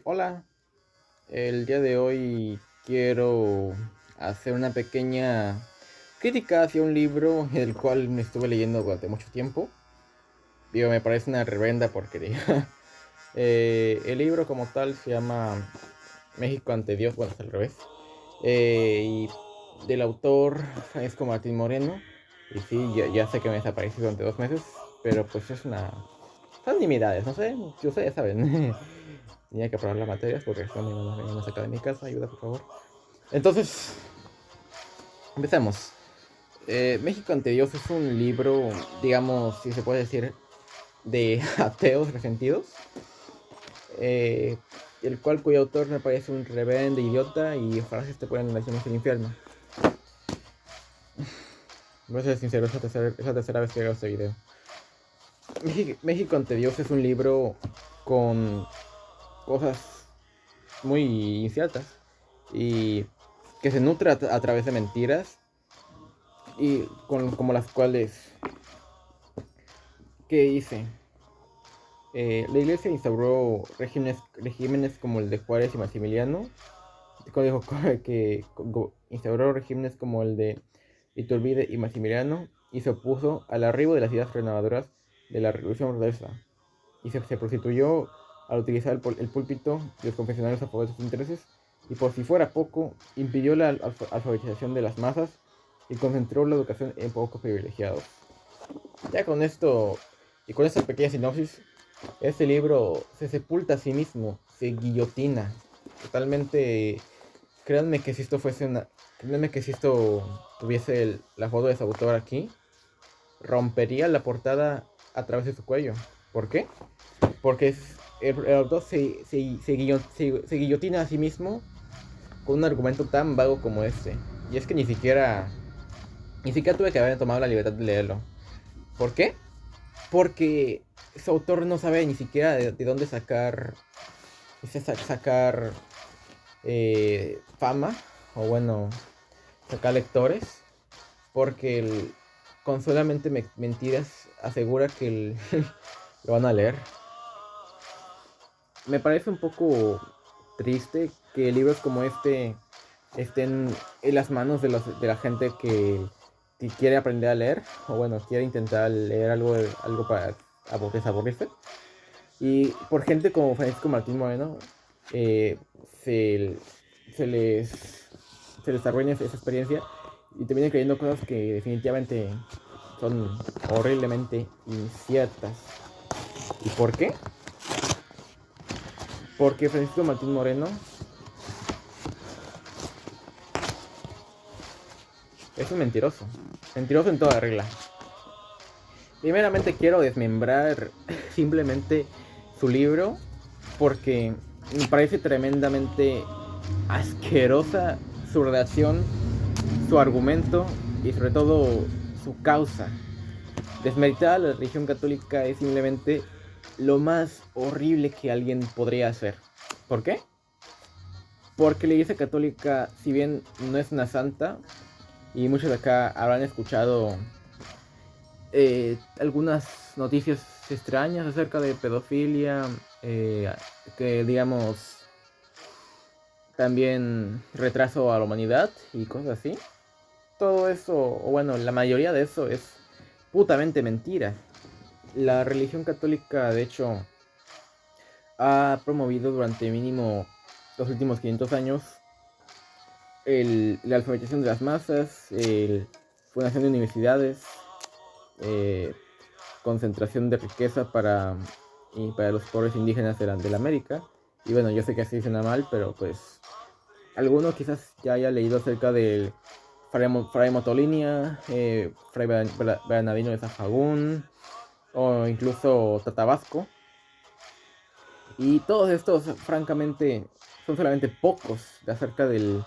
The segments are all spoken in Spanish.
Hola, el día de hoy quiero hacer una pequeña crítica hacia un libro el cual me estuve leyendo durante mucho tiempo. Digo, me parece una reverenda porquería. El libro como tal se llama México ante Dios, bueno, es al revés. Y del autor Francisco Martín Moreno. Y sí, ya sé que me desaparecí durante 2 meses, pero pues es una... Son nimiedades, no sé, si ustedes saben. Tenía que aprobar las materias porque están mi mamá me saca de mi casa, ayuda por favor. Entonces, empecemos. México ante Dios es un libro, digamos, si se puede decir, de ateos resentidos, eh, el cuyo autor me parece un reverendo idiota y frases te pueden decirnos el infierno. Voy a ser sincero, es la tercera vez que hago este video. México ante Dios es un libro con cosas muy inciertas y que se nutre a través de mentiras y como las cuales que hice. La iglesia instauró regímenes como el de Juárez y Maximiliano, dijo que instauró regímenes como el de Iturbide y Maximiliano y se opuso al arribo de las ideas renovadoras de la Revolución Francesa y se prostituyó al utilizar el púlpito y los confesionarios a favor de sus intereses y por si fuera poco, impidió la alfabetización de las masas y concentró la educación en pocos privilegiados. Ya con esto y con esta pequeña sinopsis, este libro se sepulta a sí mismo, se guillotina. Totalmente, créanme que si esto fuese una... Créanme que si esto tuviese la foto de su autor aquí, rompería la portada a través de su cuello. ¿Por qué? Porque el autor se guillotina a sí mismo con un argumento tan vago como este. Y es que ni siquiera tuve que haber tomado la libertad de leerlo. ¿Por qué? Porque su autor no sabe ni siquiera de dónde sacar fama, o bueno, sacar lectores, porque con solamente mentiras asegura que lo van a leer. Me parece un poco triste que libros como este estén en las manos de la gente que quiere aprender a leer, o bueno, quiere intentar leer algo para desaburrirse. Y por gente como Francisco Martín Moreno, eh, se, se les se les arruina esa experiencia y terminan creyendo cosas que definitivamente son horriblemente inciertas. ¿Y por qué? Porque Francisco Martín Moreno es un mentiroso. Mentiroso en toda regla. Primeramente quiero desmembrar simplemente su libro porque me parece tremendamente asquerosa su redacción, su argumento y sobre todo su causa. Desmeritar a la religión católica es simplemente lo más horrible que alguien podría hacer. ¿Por qué? Porque la iglesia católica, si bien no es una santa, y muchos de acá habrán escuchado algunas noticias extrañas acerca de pedofilia, que digamos también retraso a la humanidad y cosas así. Todo eso, o bueno, la mayoría de eso es putamente mentira. La religión católica, de hecho, ha promovido durante mínimo los últimos 500 años la alfabetización de las masas, fundación de universidades, eh, concentración de riqueza para los pobres indígenas de la América. Y bueno, yo sé que así suena mal, pero pues alguno quizás ya haya leído acerca del Fray Motolinia, Fray Bernardino de Sahagún, o incluso Tatabasco. Y todos estos, francamente, son solamente pocos de acerca de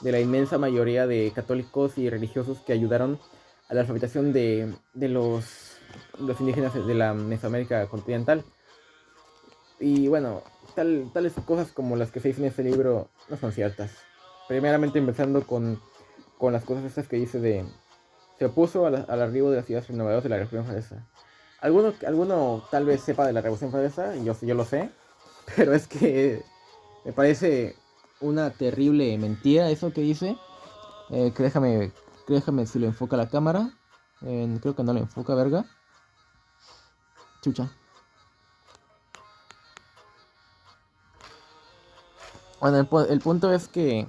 la inmensa mayoría de católicos y religiosos que ayudaron a la alfabetización de los indígenas de la Mesoamérica continental. Y bueno, tales cosas como las que se dicen en este libro no son ciertas. Primeramente empezando con las cosas estas que dice de... Se opuso al arribo de las ideas renovadoras de la Revolución Francesa. Alguno tal vez sepa de la Revolución Francesa, y yo lo sé, Pero es que me parece una terrible mentira eso que dice. Que déjame si lo enfoca la cámara. Creo que no lo enfoca, verga. Chucha. Bueno, el punto es que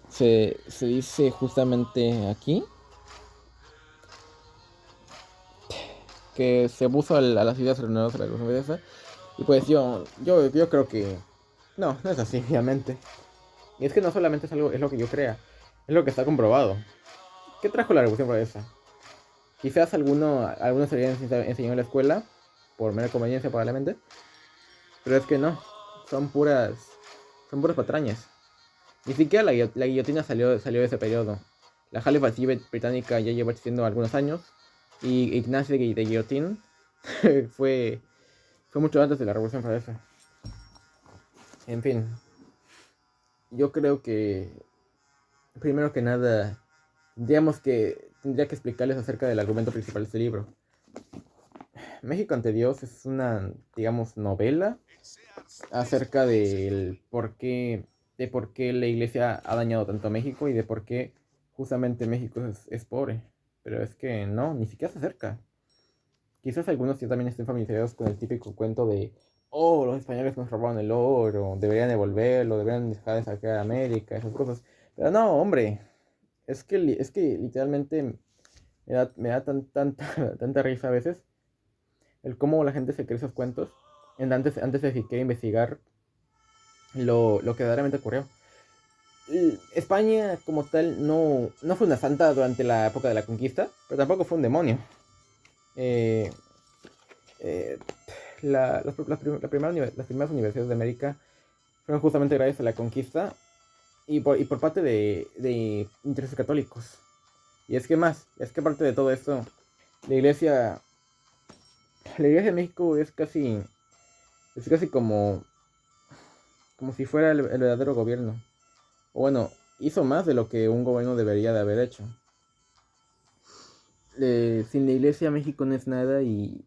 se dice justamente aquí que se abusa a las ideas ordenadas de la confianza. Y pues yo creo que no es así, obviamente. Y es que no solamente es algo, es lo que yo crea, es lo que está comprobado. ¿Qué trajo la revolución francesa? Quizás algunos se habían enseñado en la escuela, por mera conveniencia probablemente, pero es que no, son puras, son puras patrañas. Ni siquiera la guillotina salió de ese periodo. La Halifax británica ya lleva existiendo algunos años, y Ignace de Guillotín fue, fue mucho antes de la Revolución Francesa. En fin, yo creo que, primero que nada, tendría que explicarles acerca del argumento principal de este libro. México ante Dios es una, digamos, novela acerca de por qué la iglesia ha dañado tanto a México y de por qué justamente México es pobre. Pero es que no, ni siquiera se acerca. Quizás algunos ya también estén familiarizados con el típico cuento de, oh, los españoles nos robaron el oro, deberían devolverlo, deberían dejar de saquear a América, esas cosas. Pero no, hombre, es que literalmente me da tanta risa a veces el cómo la gente se cree esos cuentos antes de siquiera investigar lo que verdaderamente ocurrió. España como tal no fue una santa durante la época de la conquista, pero tampoco fue un demonio. Eh, eh, las primeras universidades de América fueron justamente gracias a la conquista y por parte de intereses católicos. Y es que aparte de todo esto, la iglesia, la iglesia de México es casi como si fuera el verdadero gobierno. O bueno, hizo más de lo que un gobierno debería de haber hecho. Sin la iglesia México no es nada y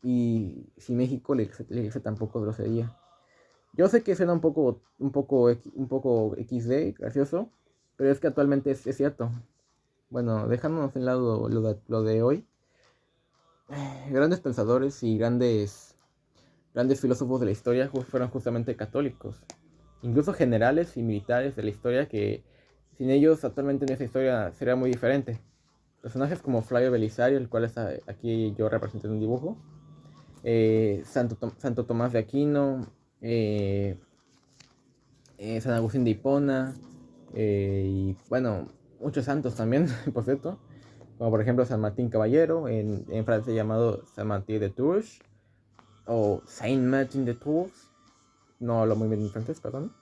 sin México la iglesia tampoco lo sería. Yo sé que suena un poco XD, gracioso, pero es que actualmente es cierto. Bueno, dejándonos en lado lo de hoy, grandes pensadores y grandes filósofos de la historia fueron justamente católicos. Incluso generales y militares de la historia que sin ellos actualmente nuestra historia sería muy diferente. Personajes como Flavio Belisario, el cual está aquí yo represento en un dibujo, Santo Tomás de Aquino, eh, San Agustín de Hipona, y bueno, muchos santos también, por cierto, como por ejemplo San Martín Caballero, en francés llamado San Martín de Tours, o Saint Martin de Tours, no hablo muy bien en francés, perdón.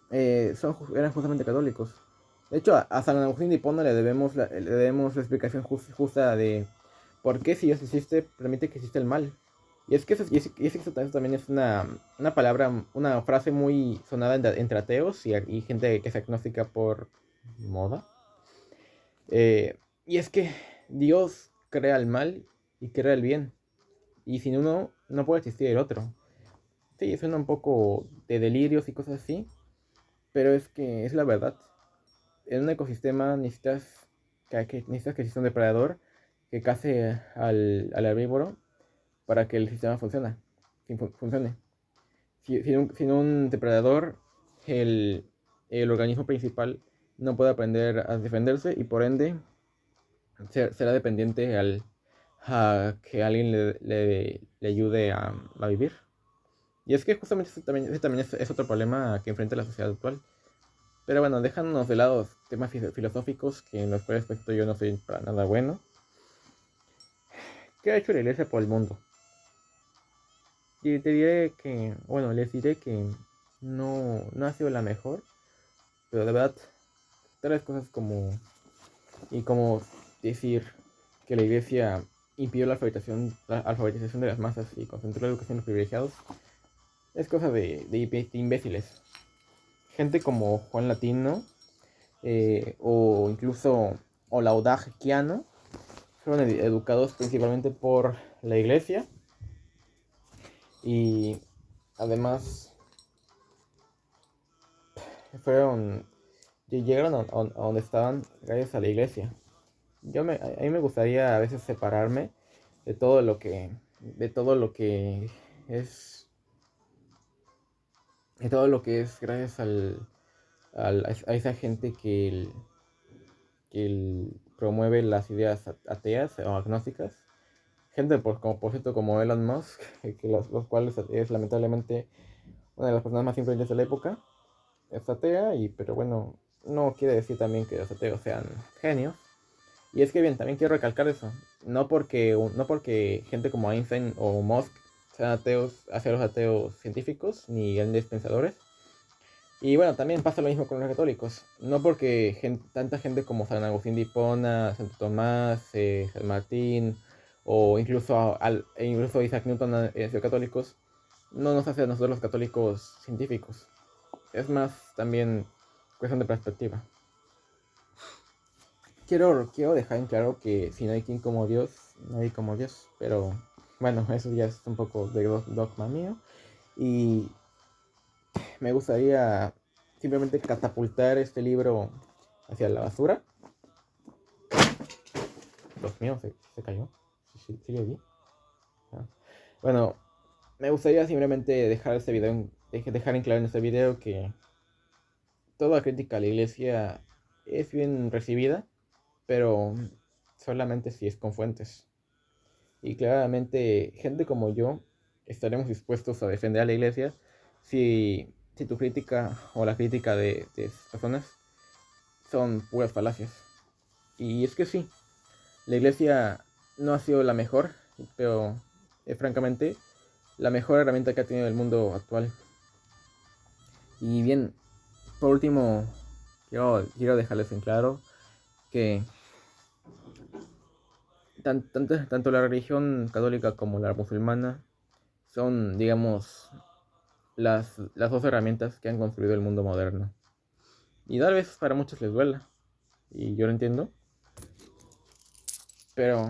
Eran justamente católicos. De hecho, a San Agustín de Hipona le debemos la explicación justa de por qué si Dios existe, permite que exista el mal. Y es que eso también es una palabra, una frase muy sonada entre ateos y gente que es agnóstica por moda. Y es que Dios crea el mal y crea el bien. Y sin uno no puede existir el otro. Sí, suena un poco de delirios y cosas así, pero es que es la verdad. En un ecosistema necesitas que exista un depredador que case al herbívoro para que el sistema funcione. Sin un depredador, el, el organismo principal no puede aprender a defenderse y por ende será dependiente a que alguien le ayude a vivir. Y es que justamente ese también es otro problema que enfrenta la sociedad actual. Pero bueno, dejándonos de lado temas filosóficos que en los cuales pues, yo no soy para nada bueno. ¿Qué ha hecho la iglesia por el mundo? Y te diré que, bueno, les diré que no ha sido la mejor, pero de verdad, tales cosas como decir que la iglesia impidió la alfabetización de las masas y concentró la educación en los privilegiados, es cosa de imbéciles. Gente como Juan Latino, o incluso Olaudah-Quiano, fueron educados principalmente por la iglesia y además fueron, llegaron a donde estaban gracias a la iglesia. A mí me gustaría a veces separarme de todo lo que, de todo lo que es, de todo lo que es gracias a esa gente promueve las ideas ateas o agnósticas. Gente como, por cierto, como Elon Musk, los cuales es lamentablemente una de las personas más influyentes de la época. Es atea, pero bueno, no quiere decir también que los ateos sean genios. Y es que bien, también quiero recalcar eso. No porque gente como Einstein o Musk sean ateos, hacia los ateos científicos ni grandes pensadores. Y bueno, también pasa lo mismo con los católicos. No porque tanta gente como San Agustín de Hipona, Santo Tomás, San Martín o incluso Isaac Newton han sido católicos, no nos hace a nosotros los católicos científicos. Es más también cuestión de perspectiva. Quiero dejar en claro que si no hay quien como Dios, nadie como Dios. Pero bueno, eso ya es un poco de dogma mío. Y me gustaría simplemente catapultar este libro hacia la basura. Dios mío, se cayó. Sigue ahí. Ah. Bueno, me gustaría simplemente dejar en claro en este video que toda crítica a la iglesia es bien recibida, pero solamente si es con fuentes. Y claramente, gente como yo estaremos dispuestos a defender a la iglesia si tu crítica o la crítica de esas personas son puras falacias. Y es que sí, la iglesia no ha sido la mejor, pero francamente, la mejor herramienta que ha tenido el mundo actual. Y bien, por último, quiero dejarles en claro que tanto la religión católica como la musulmana son, digamos, las dos herramientas que han construido el mundo moderno. Y tal vez para muchos les duela, y yo lo entiendo, pero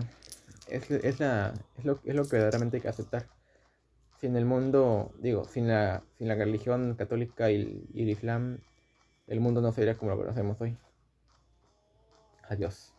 es lo que verdaderamente hay que aceptar. Sin el mundo, digo, sin la religión católica y el Islam, el mundo no sería como lo conocemos hoy. Adiós.